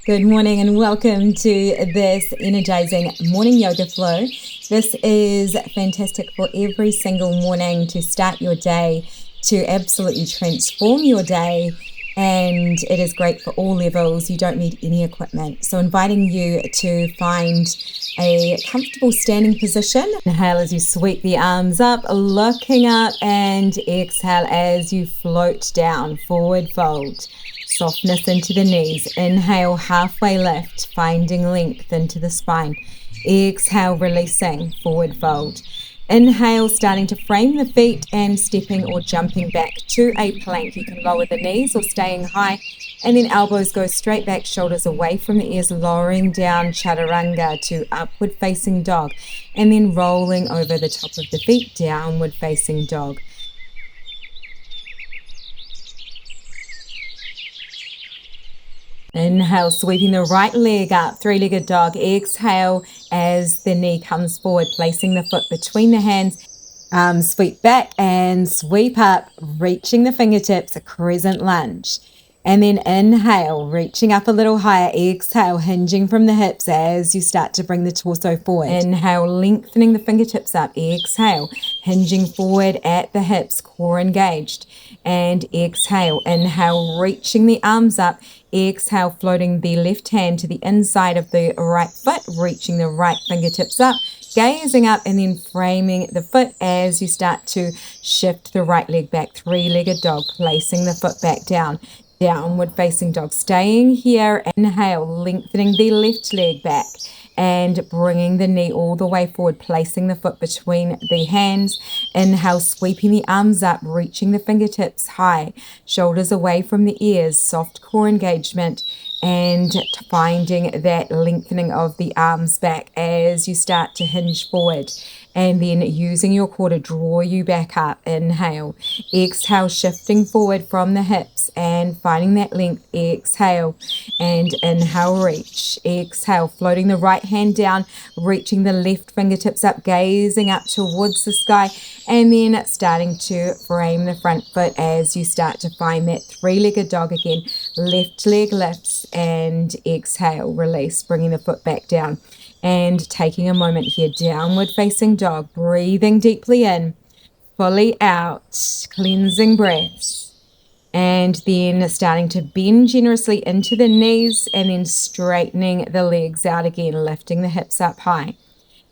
Good morning and welcome to this energizing morning yoga flow. This is fantastic for every single morning to start your day, to absolutely transform your day, and it is great for all levels. You don't need any equipment. So inviting you to find a comfortable standing position. Inhale as you sweep the arms up, looking up, and exhale as you float down, forward fold. Softness into the knees. Inhale, halfway lift, finding length into the spine. Exhale, releasing, forward fold. Inhale, starting to frame the feet and stepping or jumping back to a plank. You can lower the knees or staying high. And then elbows go straight back, shoulders away from the ears, lowering down chaturanga to upward facing dog. And then rolling over the top of the feet, downward facing dog. Inhale, sweeping the right leg up, three-legged dog. Exhale as the knee comes forward, placing the foot between the hands. Sweep back and sweep up, reaching the fingertips, a crescent lunge. And then inhale, reaching up a little higher. Exhale, hinging from the hips as you start to bring the torso forward. Inhale, lengthening the fingertips up. Exhale, hinging forward at the hips, core engaged. And exhale, inhale, reaching the arms up. Exhale, floating the left hand to the inside of the right foot, reaching the right fingertips up, gazing up, and then framing the foot as you start to shift the right leg back, three-legged dog, placing the foot back down, downward facing dog. Staying here, inhale, lengthening the left leg back and bringing the knee all the way forward, placing the foot between the hands. Inhale, sweeping the arms up, reaching the fingertips high, shoulders away from the ears, soft core engagement, and finding that lengthening of the arms back as you start to hinge forward. And then using your core to draw you back up. Inhale. Exhale, shifting forward from the hips and finding that length. Exhale and inhale, reach. Exhale, floating the right hand down, reaching the left fingertips up, gazing up towards the sky, and then starting to frame the front foot as you start to find that three-legged dog again. Left leg lifts and exhale, release, bringing the foot back down. And taking a moment here, downward facing dog, breathing deeply in, fully out, cleansing breaths. And then starting to bend generously into the knees and then straightening the legs out again, lifting the hips up high.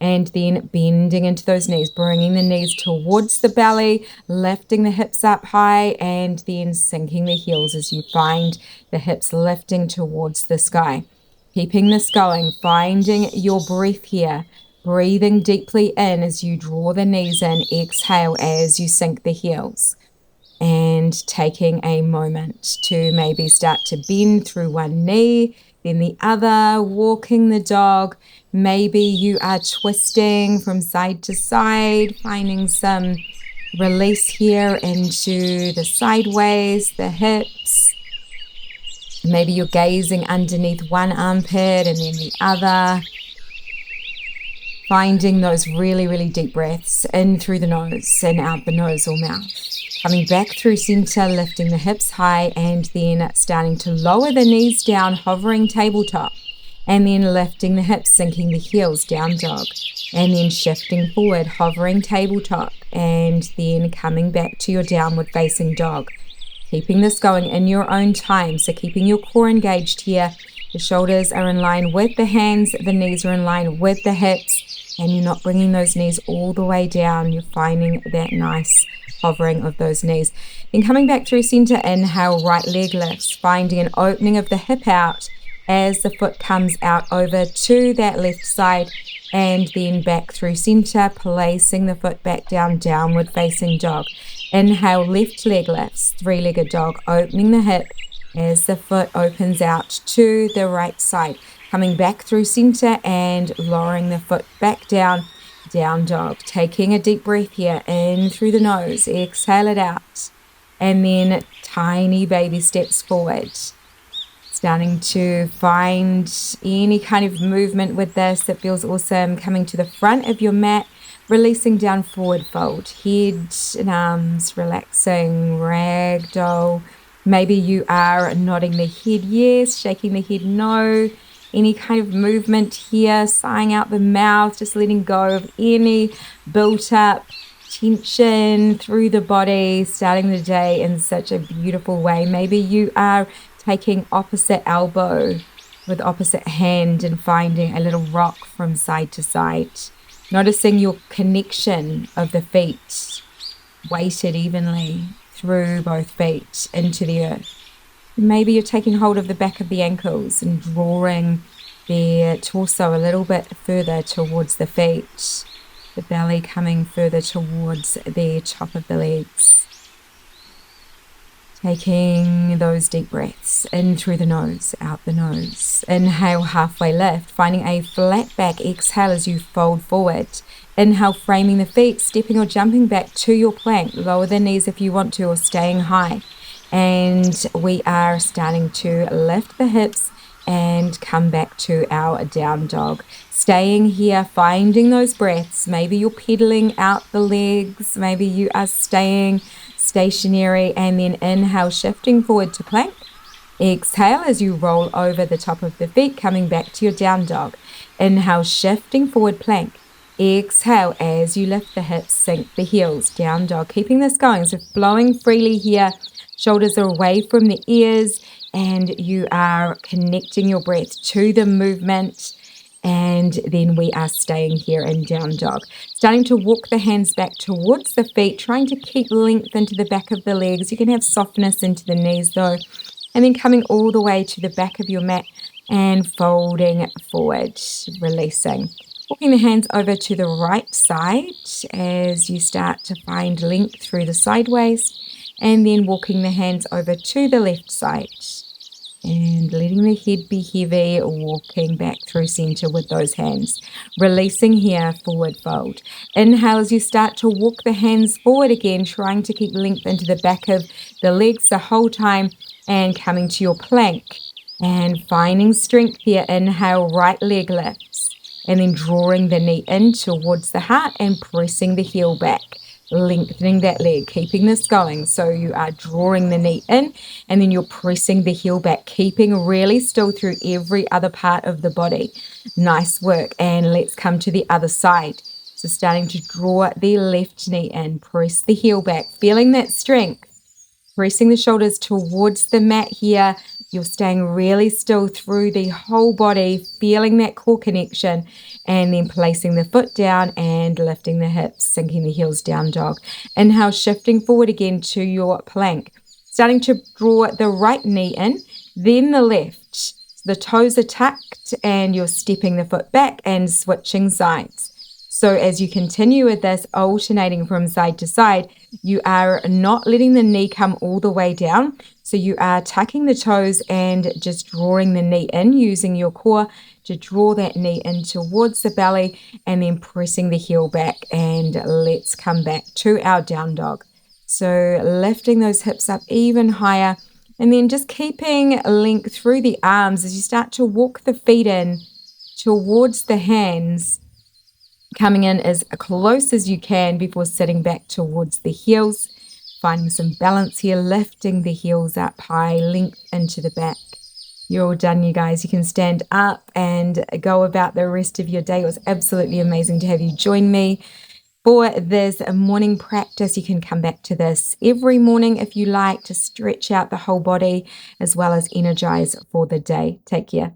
And then bending into those knees, bringing the knees towards the belly, lifting the hips up high, and then sinking the heels as you find the hips lifting towards the sky. Keeping this going, finding your breath here, breathing deeply in as you draw the knees in, exhale as you sink the heels. And taking a moment to maybe start to bend through one knee, then the other, walking the dog. Maybe you are twisting from side to side, finding some release here into the sideways, the hips. Maybe you're gazing underneath one armpit and then the other. Finding those really, really deep breaths in through the nose and out the nose or mouth. Coming back through center, lifting the hips high and then starting to lower the knees down, hovering tabletop. And then lifting the hips, sinking the heels, down dog. And then shifting forward, hovering tabletop. And then coming back to your downward facing dog. Keeping this going in your own time. So keeping your core engaged here. The shoulders are in line with the hands. The knees are in line with the hips. And you're not bringing those knees all the way down. You're finding that nice hovering of those knees. Then coming back through center, inhale, right leg lifts. Finding an opening of the hip out as the foot comes out over to that left side. And then back through center, placing the foot back down, downward facing dog. Inhale, left leg lifts, three-legged dog, opening the hip as the foot opens out to the right side. Coming back through center and lowering the foot back down, down dog. Taking a deep breath here, in through the nose, exhale it out. And then tiny baby steps forward. Starting to find any kind of movement with this that feels awesome. Coming to the front of your mat, releasing down, forward fold. Head and arms relaxing, ragdoll. Maybe you are nodding the head yes, shaking the head no. Any kind of movement here, sighing out the mouth, just letting go of any built up tension through the body, starting the day in such a beautiful way. Maybe you are taking opposite elbow with opposite hand and finding a little rock from side to side. Noticing your connection of the feet weighted evenly through both feet into the earth. Maybe you're taking hold of the back of the ankles and drawing the torso a little bit further towards the feet, the belly coming further towards the top of the legs. Taking those deep breaths in through the nose, out the nose. Inhale, halfway lift, finding a flat back. Exhale as you fold forward. Inhale, framing the feet, stepping or jumping back to your plank. Lower the knees if you want to, or staying high. And we are starting to lift the hips and come back to our down dog. Staying here, finding those breaths. Maybe you're pedaling out the legs. Maybe you are staying stationary, and then inhale, shifting forward to plank. Exhale as you roll over the top of the feet, coming back to your down dog. Inhale, shifting forward, plank. Exhale as you lift the hips, sink the heels, down dog. Keeping this going, so flowing freely here. Shoulders are away from the ears, and you are connecting your breath to the movement. And then we are staying here in down dog. Starting to walk the hands back towards the feet, trying to keep length into the back of the legs. You can have softness into the knees though. And then coming all the way to the back of your mat and folding forward, releasing. Walking the hands over to the right side as you start to find length through the side waist. And then walking the hands over to the left side. And letting the head be heavy, walking back through center with those hands. Releasing here, forward fold. Inhale as you start to walk the hands forward again, trying to keep length into the back of the legs the whole time, and coming to your plank. And finding strength here, inhale, right leg lifts. And then drawing the knee in towards the heart and pressing the heel back. Lengthening that leg, keeping this going. So you are drawing the knee in and then you're pressing the heel back, keeping really still through every other part of the body. Nice work. And let's come to the other side. So starting to draw the left knee in, press the heel back, feeling that strength, pressing the shoulders towards the mat here. You're staying really still through the whole body, feeling that core connection, and then placing the foot down and lifting the hips, sinking the heels down dog. Inhale, shifting forward again to your plank. Starting to draw the right knee in, then the left. The toes are tucked and you're stepping the foot back and switching sides. So as you continue with this, alternating from side to side, you are not letting the knee come all the way down. So you are tucking the toes and just drawing the knee in, using your core to draw that knee in towards the belly and then pressing the heel back. And let's come back to our down dog. So lifting those hips up even higher and then just keeping length through the arms as you start to walk the feet in towards the hands, coming in as close as you can before sitting back towards the heels, finding some balance here, lifting the heels up high, length into the back. You're all done, you guys. You can stand up and go about the rest of your day. It was absolutely amazing to have you join me for this morning practice. You can come back to this every morning if you like, to stretch out the whole body as well as energize for the day. Take care.